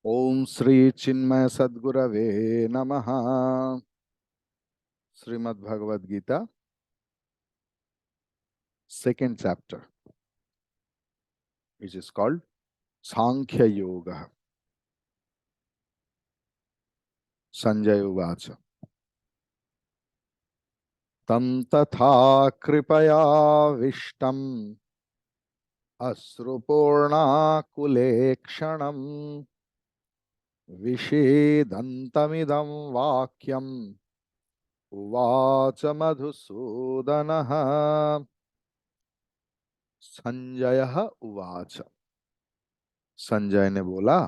ओम श्री चिन्मय सद्गुरवे नमः। Shrimad Bhagavad Gita second chapter which is called Sankhya Yoga. Sanjay उवाच तं तथा कृपयाविष्टम् अश्रुपूर्णाकुलेक्षणम् विषेदन्तमिदं वाक्यम् उवाच मधुसूदनः। संजयः उवाच, संजय ने बोला,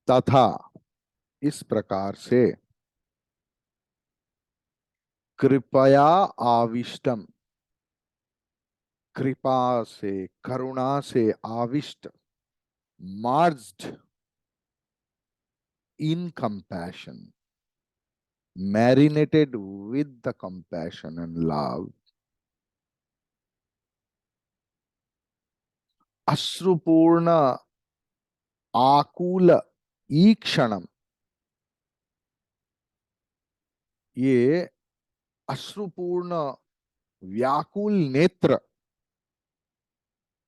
तथा इस प्रकार से, कृपया आविष्टम, कृपा से, करुणा से, आविष्ट, merged in compassion, marinated with the compassion and love, अश्रुपूर्ण आकुल ईक्षणम, ये अश्रुपूर्ण व्याकुल नेत्र,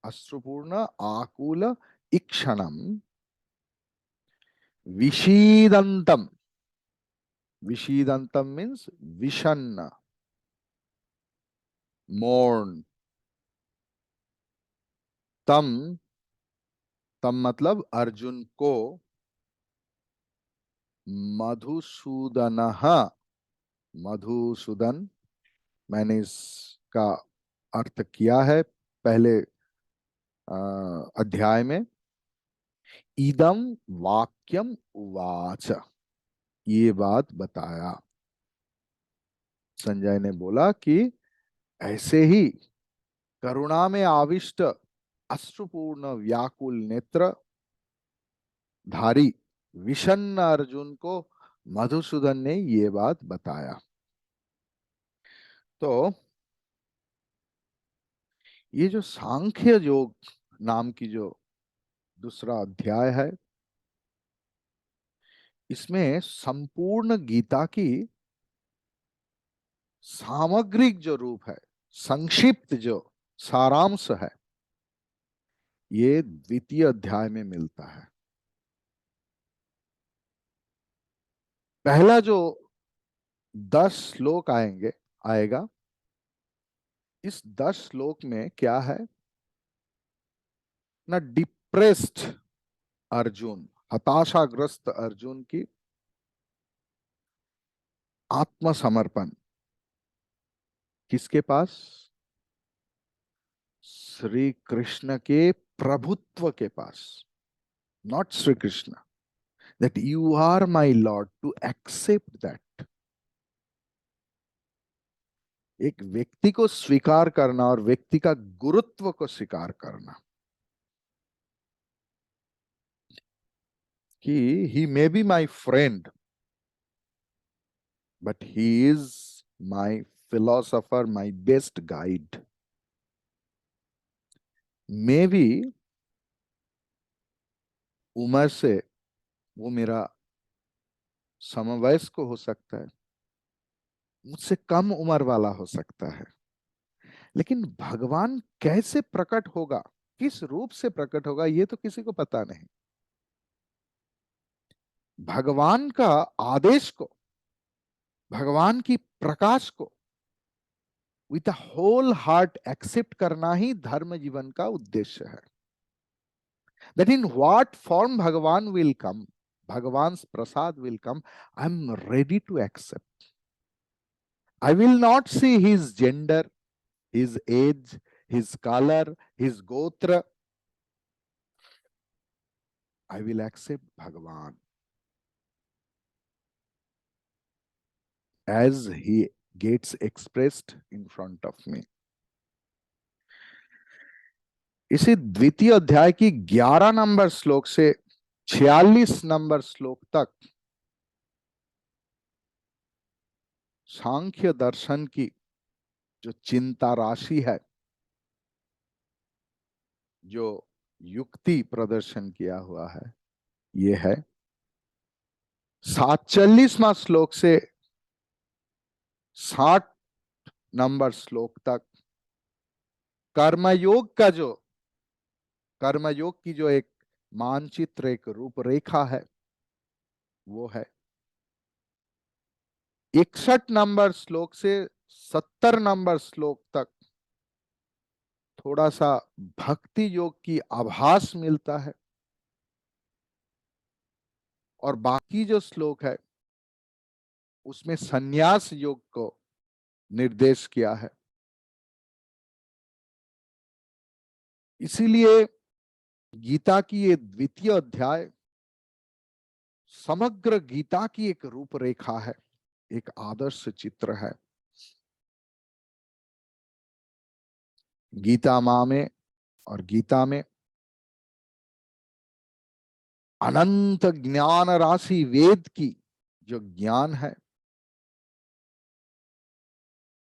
अश्रुपूर्ण आकुल ईक्षणम, विषीदंतम, विषीदंतम मीन्स विषन्न, मोर्न, तम, तम मतलब अर्जुन को, मधुसूदन, मधुसूदन, मैंने इसका अर्थ किया है पहले अध्याय में। इदम वाक्यम उवाच, ये बात बताया। संजय ने बोला कि ऐसे ही करुणा में आविष्ट अश्रुपूर्ण व्याकुल नेत्र धारी विषन्न अर्जुन को मधुसूदन ने ये बात बताया। तो ये जो सांख्य योग नाम की जो दूसरा अध्याय है, इसमें संपूर्ण गीता की सामग्रिक जो रूप है, संक्षिप्त जो सारांश है, ये द्वितीय अध्याय में मिलता है। पहला जो 10 श्लोक आएगा, इस 10 श्लोक में क्या है ना, डिप्रेस्ड अर्जुन, हताशाग्रस्त अर्जुन की आत्मसमर्पण, किसके पास? श्री कृष्ण के प्रभुत्व के पास। Not Shri Krishna, that you are my lord, to accept that. एक व्यक्ति को स्वीकार करना और व्यक्ति का गुरुत्व को स्वीकार करना, कि he may be my friend but he is my philosopher, my best guide. May be उम्र से वो मेरा समवयस्क हो सकता है, मुझसे कम उम्र वाला हो सकता है, लेकिन भगवान कैसे प्रकट होगा, किस रूप से प्रकट होगा, ये तो किसी को पता नहीं। भगवान का आदेश को, भगवान की प्रकाश को with a whole heart accept करना ही धर्म जीवन का उद्देश्य है। दैट इन व्हाट फॉर्म भगवान विल कम, भगवान प्रसाद will come, I am ready to accept. I will not see his gender, his age, his color, his gotra. I will accept Bhagavan as he gets expressed in front of me. इसी द्वितीय अध्याय की 11 number श्लोक से 46 number श्लोक तक सांख्य दर्शन की जो चिंता राशि है, जो युक्ति प्रदर्शन किया हुआ है, ये है 47वां श्लोक से 60 नंबर श्लोक तक कर्मयोग का जो कर्मयोग की जो एक मानचित्र, एक रूपरेखा है, वो है 61 नंबर श्लोक से 70 नंबर श्लोक तक थोड़ा सा भक्ति योग की आभास मिलता है, और बाकी जो श्लोक है उसमें संन्यास योग को निर्देश किया है। इसीलिए गीता की ये द्वितीय अध्याय समग्र गीता की एक रूपरेखा है, एक आदर्श चित्र है। गीता मां में और गीता में अनंत ज्ञान राशि, वेद की जो ज्ञान है,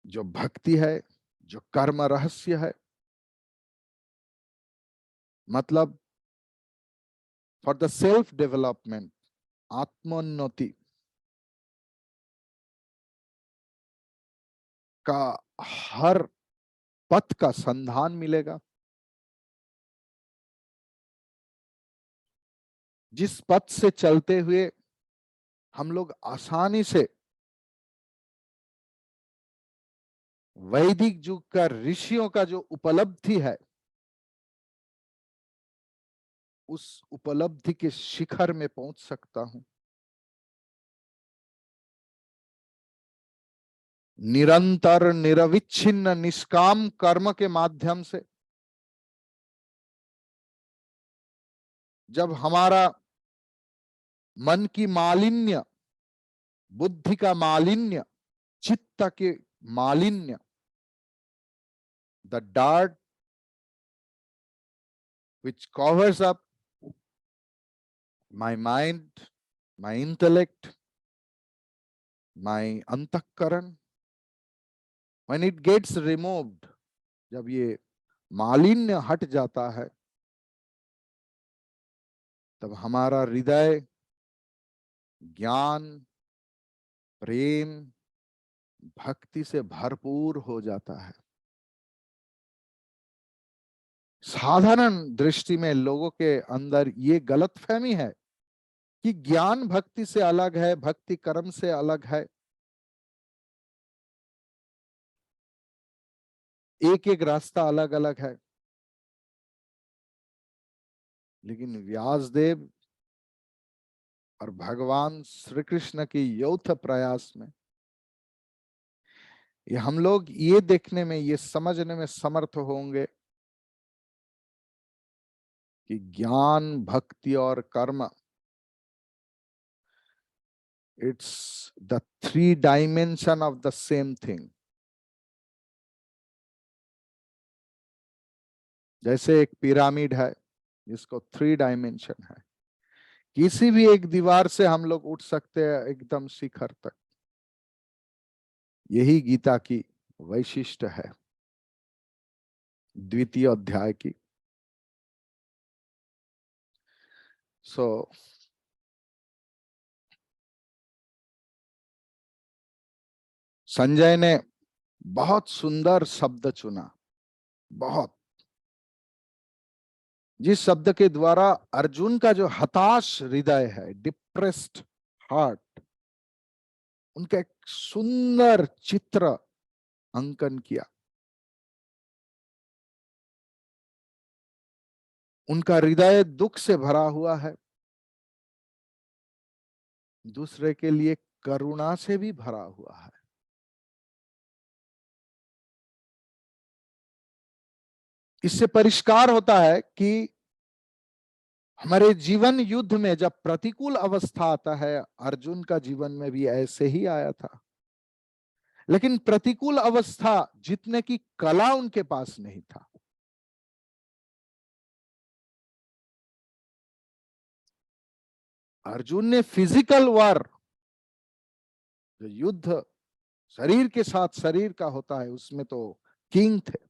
जो भक्ति है, जो कर्म रहस्य है, मतलब फॉर द सेल्फ डेवलपमेंट, आत्मोन्नति का हर पथ का संधान मिलेगा। जिस पथ से चलते हुए हम लोग आसानी से वैदिक युग का ऋषियों का जो उपलब्धि है, उस उपलब्धि के शिखर में पहुंच सकता हूं। निरंतर निरविच्छिन्न निष्काम कर्म के माध्यम से जब हमारा मन की मालिन्य, बुद्धि का मालिन्य, चित्त के मालिन्य, the dirt which covers up my mind, my intellect, my अंतःकरण, when it gets removed, जब ये मालिन्य हट जाता है, तब हमारा हृदय ज्ञान, प्रेम, भक्ति से भरपूर हो जाता है। साधारण दृष्टि में लोगों के अंदर ये गलतफहमी है कि ज्ञान भक्ति से अलग है, भक्ति कर्म से अलग है। एक एक रास्ता अलग अलग है। लेकिन व्यासदेव और भगवान श्री कृष्ण की यौथ प्रयास में ये हम लोग ये देखने में, ये समझने में समर्थ होंगे कि ज्ञान, भक्ति और कर्म, it's the three dimension of the same thing. जैसे एक पिरामिड है जिसको थ्री डायमेंशन है, किसी भी एक दीवार से हम लोग उठ सकते हैं एकदम शिखर तक। यही गीता की वैशिष्ट है द्वितीय अध्याय की। संजय ने बहुत सुंदर शब्द चुना, बहुत, जिस शब्द के द्वारा अर्जुन का जो हताश हृदय है, डिप्रेस्ड हार्ट, उनका एक सुंदर चित्र अंकन किया। उनका हृदय दुख से भरा हुआ है, दूसरे के लिए करुणा से भी भरा हुआ है। इससे परिष्कार होता है कि हमारे जीवन युद्ध में जब प्रतिकूल अवस्था आता है, अर्जुन का जीवन में भी ऐसे ही आया था, लेकिन प्रतिकूल अवस्था जीतने की कला उनके पास नहीं था। अर्जुन ने फिजिकल वार, जो युद्ध शरीर के साथ शरीर का होता है, उसमें तो किंग थे।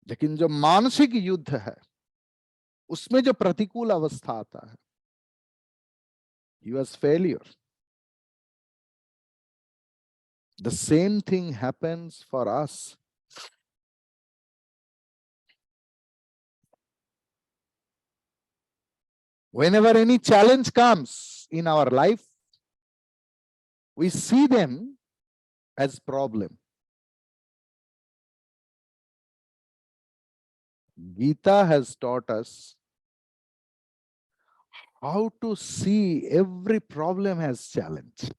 लेकिन जो मानसिक युद्ध है, उसमें जो प्रतिकूल अवस्था आता है, he was failure. The same thing happens for us. Whenever any challenge comes in our life, we see them as problem. Gita has taught us how to see every problem as challenge.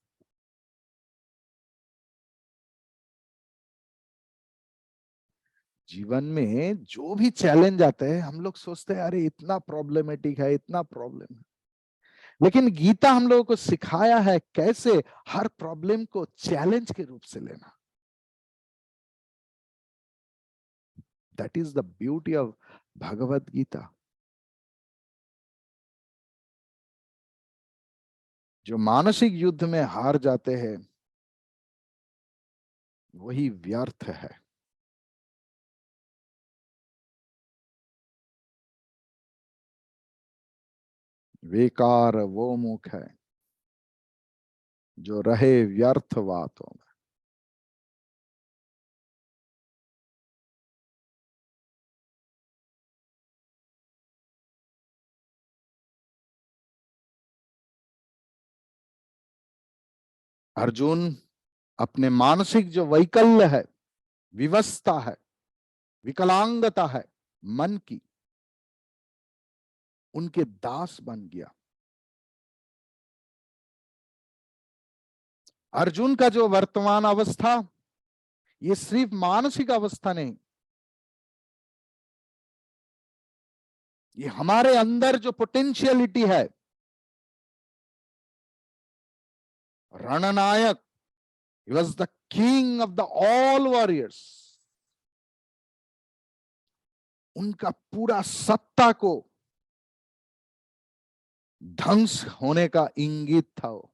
जीवन में जो भी challenge आता है, हम लोग सोचते हैं अरे इतना प्रॉब्लमेटिक है, इतना प्रॉब्लम है। लेकिन गीता हम लोगों को सिखाया है कैसे हर प्रॉब्लम को चैलेंज के रूप से लेना। That is the beauty of Bhagavad Gita. जो मानसिक युद्ध में हार जाते हैं वही व्यर्थ है। बेकार वो मुख है जो रहे व्यर्थ बातों में। अर्जुन अपने मानसिक जो वैकल्य है, विवस्था है, विकलांगता है मन की, उनके दास बन गया। अर्जुन का जो वर्तमान अवस्था, ये सिर्फ मानसिक अवस्था नहीं, ये हमारे अंदर जो पोटेंशियलिटी है, रणनायक, he was the king of the all warriors, उनका पूरा सत्ता को ध्वंस होने का इंगित था वो।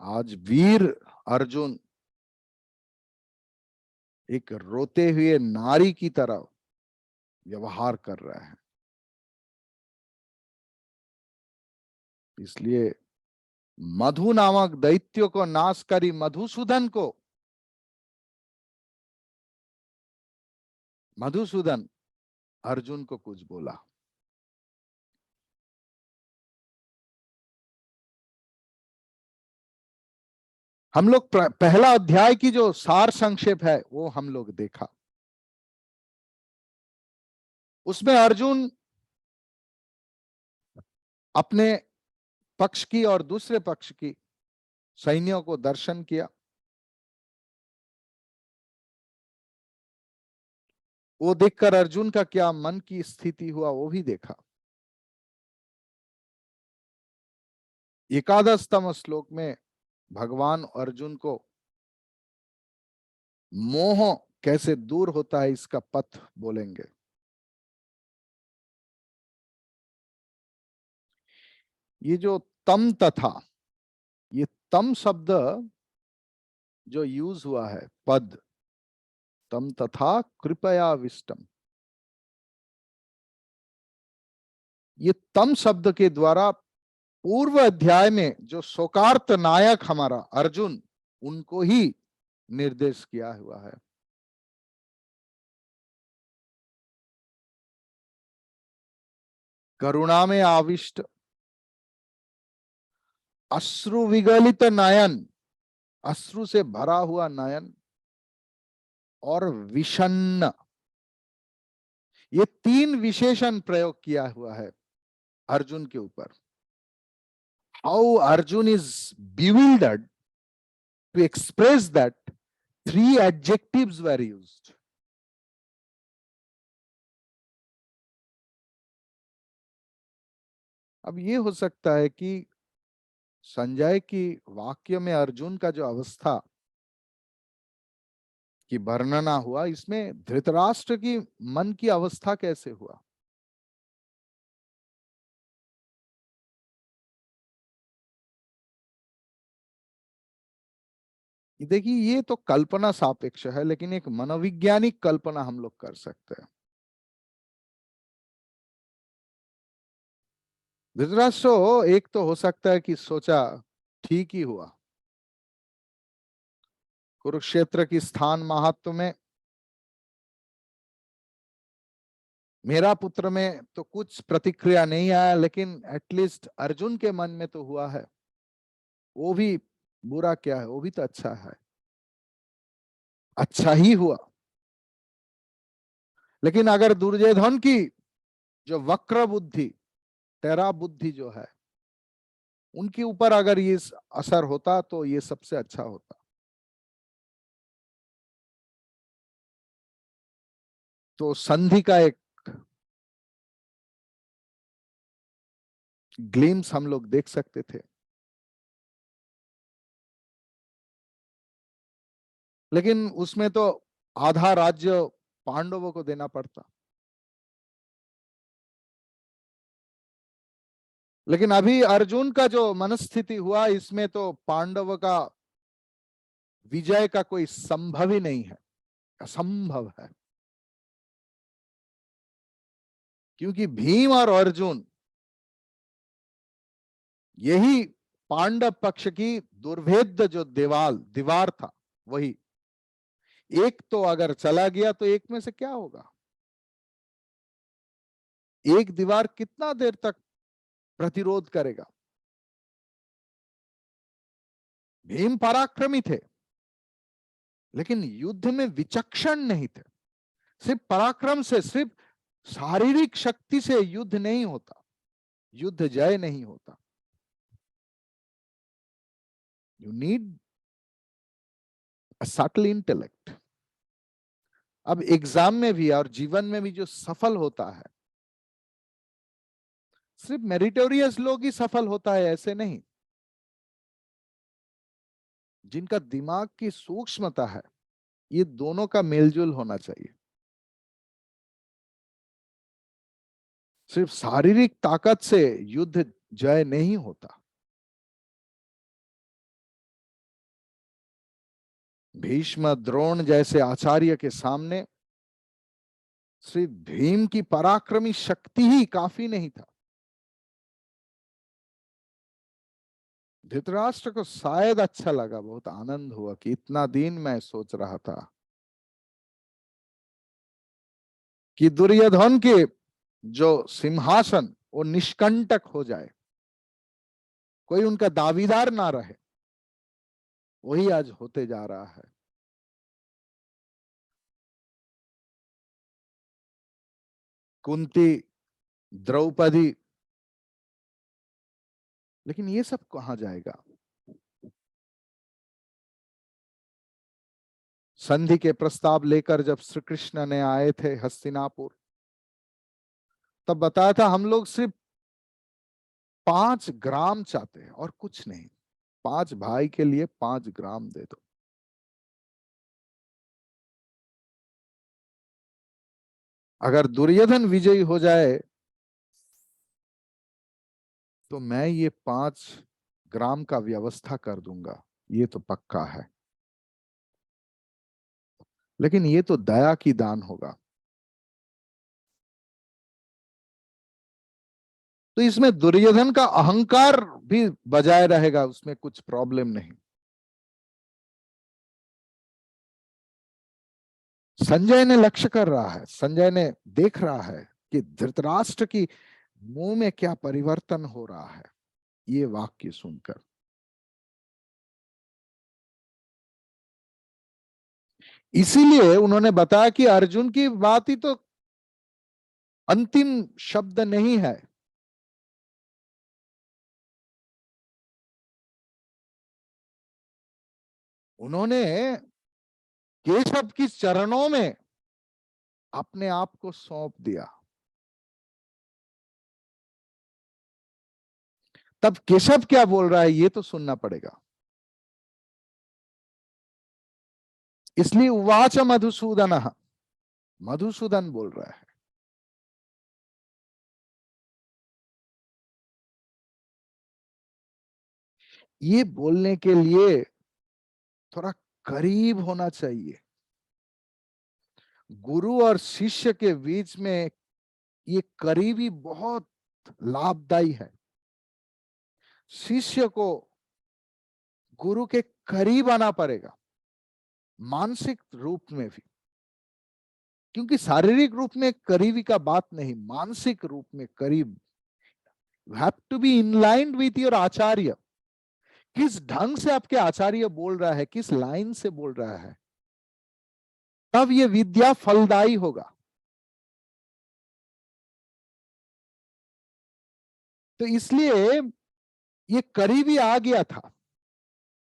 आज वीर अर्जुन एक रोते हुए नारी की तरह व्यवहार कर रहे हैं। इसलिए मधु नामक दैत्य को नाशकारी मधुसूदन को, मधुसूदन अर्जुन को कुछ बोला। हम लोग पहला अध्याय की जो सार संक्षेप है वो हम लोग देखा। उसमें अर्जुन अपने पक्ष की और दूसरे पक्ष की सैन्यों को दर्शन किया। वो देखकर अर्जुन का क्या मन की स्थिति हुआ वो भी देखा। एकादशतम श्लोक में भगवान अर्जुन को मोह कैसे दूर होता है इसका पथ बोलेंगे। ये जो तम तथा, ये तम शब्द जो यूज हुआ है पद, तम तथा कृपया विष्टम, ये तम शब्द के द्वारा पूर्व अध्याय में जो शोकार्त नायक हमारा अर्जुन, उनको ही निर्देश किया हुआ है। करुणा में आविष्ट, अश्रु विगलित नयन, अश्रु से भरा हुआ नयन, और विषन्न, ये तीन विशेषण प्रयोग किया हुआ है अर्जुन के ऊपर। How Arjun is bewildered, to express that three adjectives were used. अब ये हो सकता है कि संजय की वाक्य में अर्जुन का जो अवस्था की वर्णना हुआ, इसमें धृतराष्ट्र की मन की अवस्था कैसे हुआ। देखिए ये तो कल्पना सापेक्ष है, लेकिन एक मनोवैज्ञानिक कल्पना हम लोग कर सकते हैं। धृतराष्ट्र एक तो हो सकता है कि सोचा ठीक ही हुआ, कुरुक्षेत्र की स्थान महात्म में मेरा पुत्र में तो कुछ प्रतिक्रिया नहीं आया, लेकिन एटलीस्ट अर्जुन के मन में तो हुआ है। वो भी बुरा क्या है, वो भी तो अच्छा है, अच्छा ही हुआ। लेकिन अगर दुर्योधन की जो वक्र बुद्धि, टेरा बुद्धि जो है, उनके ऊपर अगर ये असर होता तो ये सबसे अच्छा होता। तो संधि का एक ग्लिम्स हम लोग देख सकते थे, लेकिन उसमें तो आधा राज्य पांडवों को देना पड़ता। लेकिन अभी अर्जुन का जो मनस्थिति हुआ, इसमें तो पांडव का विजय का कोई संभव ही नहीं है, असंभव है। क्योंकि भीम और अर्जुन, यही पांडव पक्ष की दुर्भेद्य जो दीवार था, वही एक तो अगर चला गया तो एक में से क्या होगा? एक दीवार कितना देर तक प्रतिरोध करेगा? भीम पराक्रमी थे, लेकिन युद्ध में विचक्षण नहीं थे। सिर्फ पराक्रम से, सिर्फ शारीरिक शक्ति से युद्ध नहीं होता, युद्ध जय नहीं होता। You need a subtle intellect. अब एग्जाम में भी और जीवन में भी जो सफल होता है, सिर्फ मेरिटोरियस लोग ही सफल होता है ऐसे नहीं। जिनका दिमाग की सूक्ष्मता है, ये दोनों का मेलजोल होना चाहिए। सिर्फ शारीरिक ताकत से युद्ध जय नहीं होता। भीष्म द्रोण जैसे आचार्य के सामने सिर्फ भीम की पराक्रमी शक्ति ही काफी नहीं था। धृतराष्ट्र को शायद अच्छा लगा, बहुत आनंद हुआ कि इतना दिन मैं सोच रहा था कि दुर्योधन के जो सिंहासन वो निष्कंटक हो जाए, कोई उनका दावीदार ना रहे। वही आज होते जा रहा है। कुंती, द्रौपदी, लेकिन ये सब कहां जाएगा? संधि के प्रस्ताव लेकर जब श्री कृष्ण ने आए थे हस्तिनापुर, तब बताया था हम लोग सिर्फ 5 ग्राम चाहते हैं और कुछ नहीं। 5 भाई के लिए 5 ग्राम दे दो। अगर दुर्योधन विजयी हो जाए तो मैं ये 5 ग्राम का व्यवस्था कर दूंगा, ये तो पक्का है। लेकिन ये तो दया की दान होगा। तो इसमें दुर्योधन का अहंकार भी बजाय रहेगा, उसमें कुछ प्रॉब्लम नहीं। संजय ने लक्ष्य कर रहा है, संजय ने देख रहा है कि धृतराष्ट्र की मुंह में क्या परिवर्तन हो रहा है ये वाक्य सुनकर। इसीलिए उन्होंने बताया कि अर्जुन की बात ही तो अंतिम शब्द नहीं है। उन्होंने केशव की चरणों में अपने आप को सौंप दिया। तब केशव क्या बोल रहा है ये तो सुनना पड़ेगा। इसलिए उवाच मधुसूदन, मधुसूदन बोल रहा है। ये बोलने के लिए थोड़ा करीब होना चाहिए। गुरु और शिष्य के बीच में ये करीबी बहुत लाभदायी है। शिष्य को गुरु के करीब आना पड़ेगा, मानसिक रूप में भी, क्योंकि शारीरिक रूप में करीबी का बात नहीं, मानसिक रूप में करीब। You have to be in line with your acharya. किस ढंग से आपके आचार्य बोल रहा है, किस लाइन से बोल रहा है, तब ये विद्या फलदायी होगा। तो इसलिए ये करीबी आ गया था,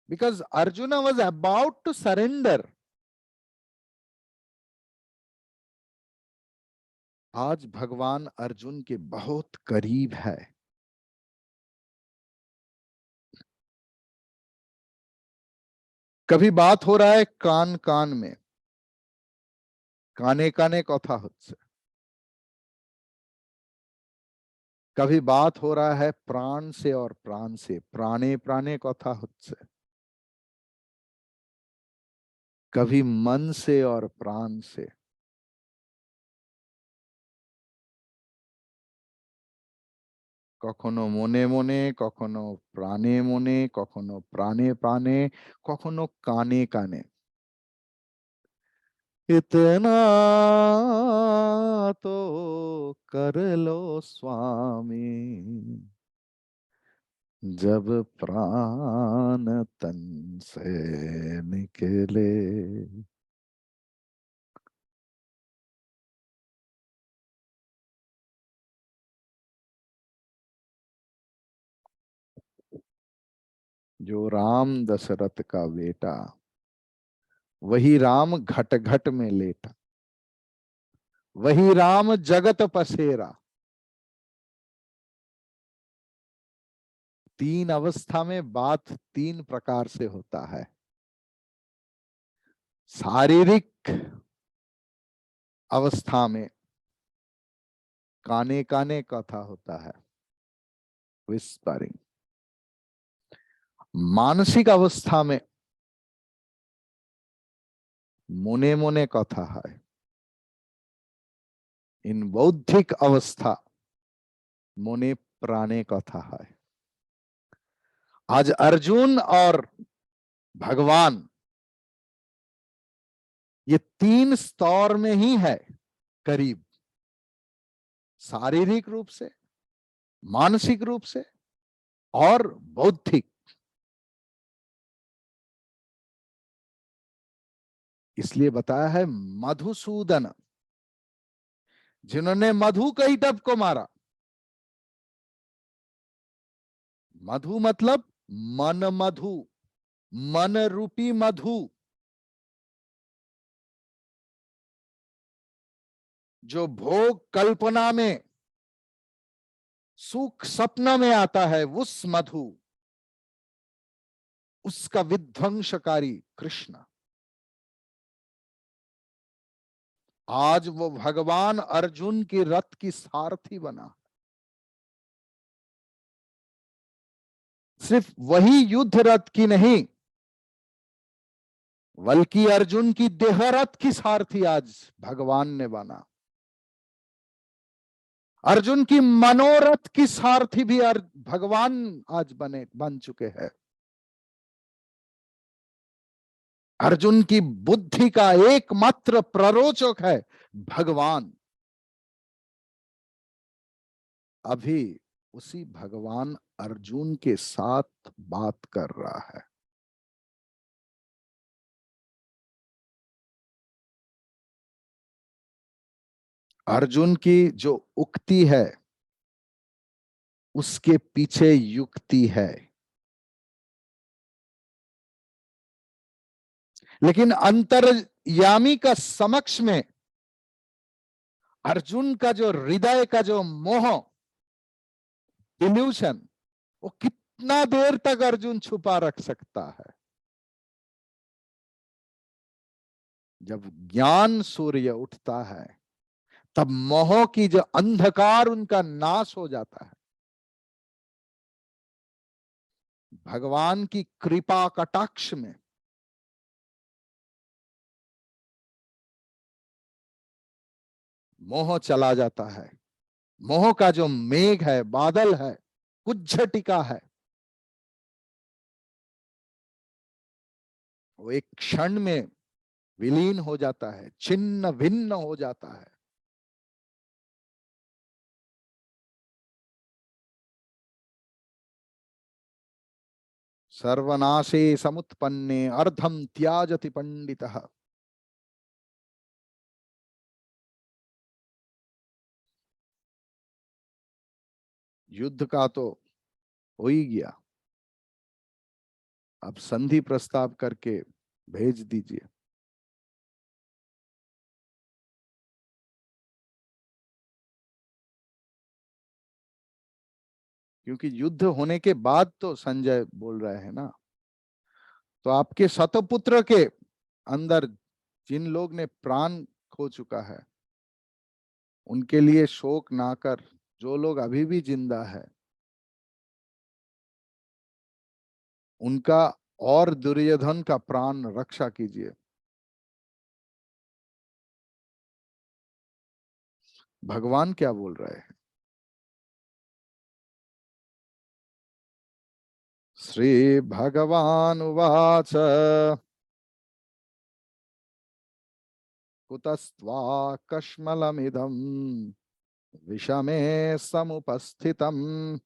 because Arjun was about to surrender. आज भगवान अर्जुन के बहुत करीब है। कभी बात हो रहा है कान कान में, काने काने कथा होচ্ছে। कभी बात हो रहा है प्राण से और प्राण से, प्राणे प्राणे कथा होচ্ছে। कभी मन से और प्राण से। কখনো মনে মনে, কখনো প্রাণে মনে, কখনো প্রাণে প্রাণে, কখনো কানে কানে। इतना तो कर लो स्वामी, जब प्राण तन से निकले। जो राम दशरथ का बेटा, वही राम घट घट में लेटा, वही राम जगत पसेरा। तीन अवस्था में बात तीन प्रकार से होता है। शारीरिक अवस्था में काने काने कथा होता है, विस्परिंग। मानसिक अवस्था में मुने मुने कथा है। इन बौद्धिक अवस्था मुने प्राणे कथा है। आज अर्जुन और भगवान ये तीन स्तर में ही है करीब, शारीरिक रूप से, मानसिक रूप से और बौद्धिक। इसलिए बताया है मधुसूदन, जिन्होंने मधु कई टब को मारा। मधु मतलब मन मधु, मन रूपी मधु, जो भोग कल्पना में, सुख सपना में आता है, उस मधु, उसका विध्वंसकारी कृष्ण। आज वो भगवान अर्जुन की रथ की सारथी बना। सिर्फ वही युद्ध रथ की नहीं, बल्कि अर्जुन की देहरथ की सारथी आज भगवान ने बना। अर्जुन की मनोरथ की सारथी भी भगवान आज बन चुके हैं। अर्जुन की बुद्धि का एकमात्र प्ररोचक है भगवान। अभी उसी भगवान अर्जुन के साथ बात कर रहा है। अर्जुन की जो उक्ति है, उसके पीछे युक्ति है। लेकिन अंतर्यामी का समक्ष में अर्जुन का जो हृदय का जो मोह, इल्यूशन, वो कितना देर तक अर्जुन छुपा रख सकता है। जब ज्ञान सूर्य उठता है, तब मोह की जो अंधकार उनका नाश हो जाता है। भगवान की कृपा कटाक्ष में मोह चला जाता है। मोह का जो मेघ है, बादल है, कुछ टिका है, वो एक क्षण में विलीन हो जाता है, छिन्न भिन्न हो जाता है। सर्वनाशे समुत्पन्ने अर्धम त्याजति पंडितः। युद्ध का तो हो ही गया, अब संधि प्रस्ताव करके भेज दीजिए। क्योंकि युद्ध होने के बाद तो संजय बोल रहे हैं ना, तो आपके शतपुत्र के अंदर जिन लोग ने प्राण खो चुका है, उनके लिए शोक ना कर, जो लोग अभी भी जिंदा है उनका और दुर्योधन का प्राण रक्षा कीजिए। भगवान क्या बोल रहे हैं? श्री भगवान उवाच कुतस्त्वा कश्मलमिदं विषमे समुपस्थितम्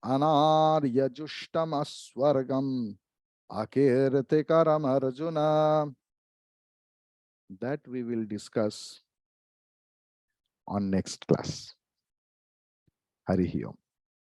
अनार्यजुष्टमस्वर्गम् अकीर्तिकरम् Arjun. That we will discuss on next class. Hari Om.